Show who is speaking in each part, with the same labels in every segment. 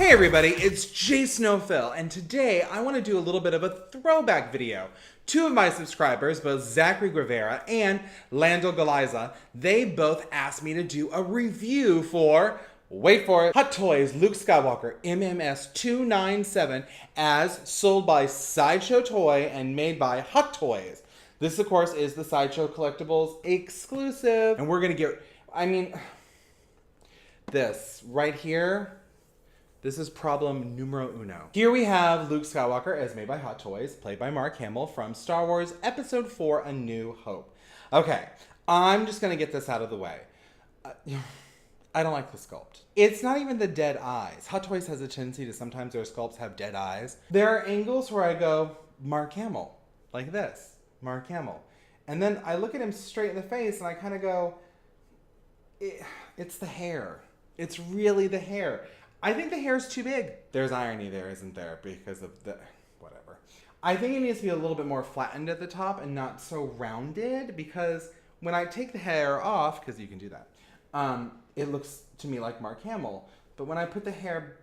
Speaker 1: Hey everybody, it's Snowphil, and today I want to do a little bit of a throwback video. Two of my subscribers, both Zachary Guevara and Lando Galiza, they both asked me to do a review for, wait for it, Hot Toys LUKE SKYWALKER MMS 297 as sold by Sideshow Toy and made by Hot Toys. This, of course, is the Sideshow Collectibles exclusive, and we're going to get, this right here. This is problem numero uno. Here we have Luke Skywalker as made by Hot Toys, played by Mark Hamill from Star Wars Episode 4, A New Hope. Okay, I'm just gonna get this out of the way. I don't like the sculpt. It's not even the dead eyes. Hot Toys has a tendency to sometimes their sculpts have dead eyes. There are angles where I go, Mark Hamill, like this, Mark Hamill. And then I look at him straight in the face and I kind of go, it's the hair. It's really the hair. I think the hair is too big. There's irony there, isn't there? Because of the, whatever. I think it needs to be a little bit more flattened at the top and not so rounded, because when I take the hair off, because you can do that, it looks to me like Mark Hamill. But when I put the hair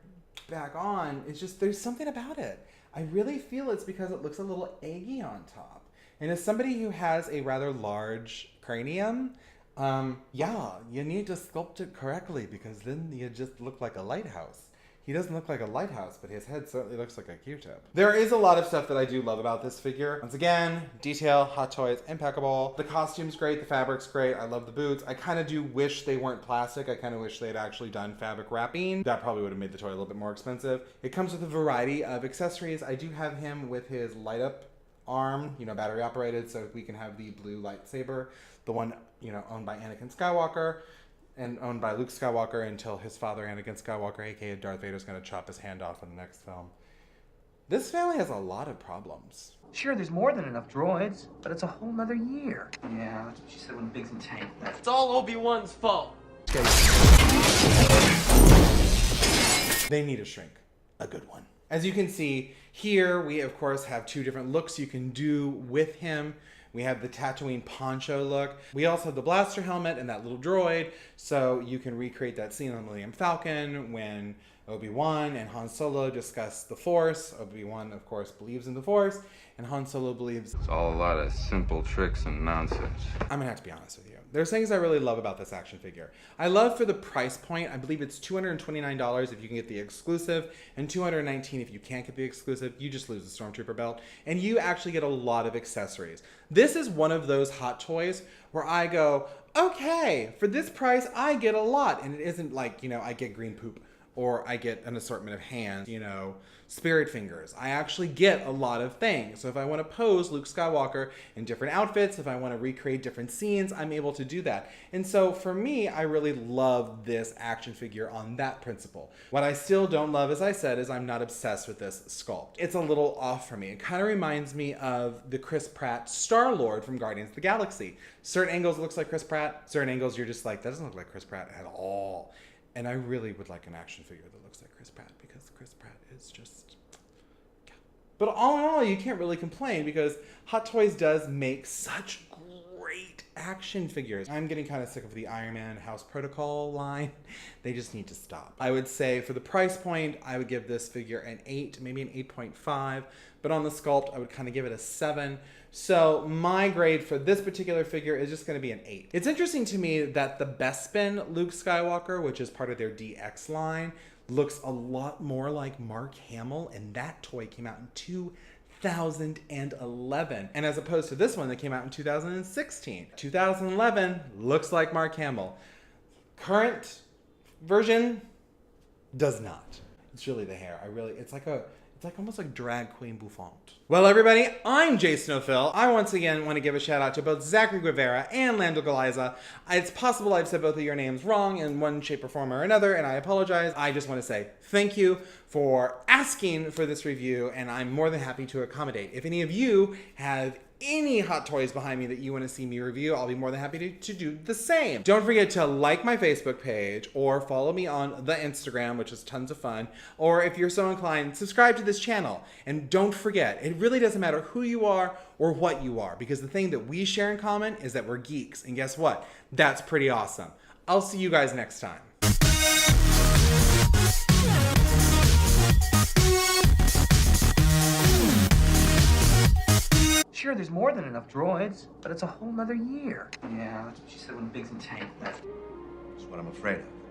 Speaker 1: back on, it's just, there's something about it. I really feel it's because it looks a little eggy on top. And as somebody who has a rather large cranium, yeah, you need to sculpt it correctly, because then you just look like a lighthouse. He doesn't look like a lighthouse, but his head certainly looks like a Q-tip. There is a lot of stuff that I do love about this figure. Once again, detail, Hot Toys, impeccable. The costume's great, the fabric's great, I love the boots. I kind of do wish they weren't plastic. I kind of wish they had actually done fabric wrapping. That probably would have made the toy a little bit more expensive. It comes with a variety of accessories. I do have him with his light up arm, you know, battery operated, so we can have the blue lightsaber, the one, you know, owned by Anakin Skywalker and owned by Luke Skywalker until his father, Anakin Skywalker, aka Darth Vader, is going to chop his hand off in the next film. This family has a lot of problems.
Speaker 2: Sure, there's more than enough droids, but it's a whole nother year. Yeah, that's what she said when Biggs and Tank left.
Speaker 3: It's all Obi-Wan's fault.
Speaker 1: They need a shrink. A good one. As you can see, here we of course have two different looks you can do with him. We have the Tatooine poncho look. We also have the blaster helmet and that little droid, so you can recreate that scene on Millennium Falcon when Obi-Wan and Han Solo discuss the Force. Obi-Wan, of course, believes in the Force, and Han Solo believes...
Speaker 4: It's all a lot of simple tricks and nonsense.
Speaker 1: I'm gonna have to be honest with you. There's things I really love about this action figure. I love for the price point, I believe it's $229 if you can get the exclusive, and $219 if you can't get the exclusive. You just lose the Stormtrooper belt, and you actually get a lot of accessories. This is one of those Hot Toys where I go, okay, for this price, I get a lot. And it isn't like, you know, I get green poop, or I get an assortment of hands, you know, spirit fingers. I actually get a lot of things. So if I want to pose Luke Skywalker in different outfits, if I want to recreate different scenes, I'm able to do that. And so for me, I really love this action figure on that principle. What I still don't love, as I said, is I'm not obsessed with this sculpt. It's a little off for me. It kind of reminds me of the Chris Pratt Star-Lord from Guardians of the Galaxy. Certain angles it looks like Chris Pratt. Certain angles you're just like, that doesn't look like Chris Pratt at all. And I really would like an action figure that looks like Chris Pratt, because Chris Pratt is just... yeah. But all in all, you can't really complain, because Hot Toys does make such great action figures. I'm getting kind of sick of the Iron Man House Protocol line. They just need to stop. I would say for the price point, I would give this figure an 8, maybe an 8.5. But on the sculpt, I would kind of give it a 7. So my grade for this particular figure is just going to be an 8. It's interesting to me that the Bespin Luke Skywalker, which is part of their DX line, looks a lot more like Mark Hamill, and that toy came out in 2011. And as opposed to this one that came out in 2016. 2011 looks like Mark Hamill. Current version does not. It's really the hair. It's like almost like drag queen bouffant. Well, everybody, I'm Snowphil. I once again want to give a shout out to both Zachary Guevara and Lando Galiza. It's possible I've said both of your names wrong in one shape or form or another, and I apologize. I just want to say thank you for asking for this review, and I'm more than happy to accommodate. If any of you have any Hot Toys behind me that you want to see me review, I'll be more than happy to do the same. Don't forget to like my Facebook page or follow me on the Instagram, which is tons of fun. Or if you're so inclined, subscribe to this channel. And don't forget, it really doesn't matter who you are or what you are, because the thing that we share in common is that we're geeks. And guess what? That's pretty awesome. I'll see you guys next time.
Speaker 2: Sure, there's more than enough droids, but it's a whole nother year. Yeah, that's what she said when Biggs and Tank left.
Speaker 3: That's what I'm afraid of.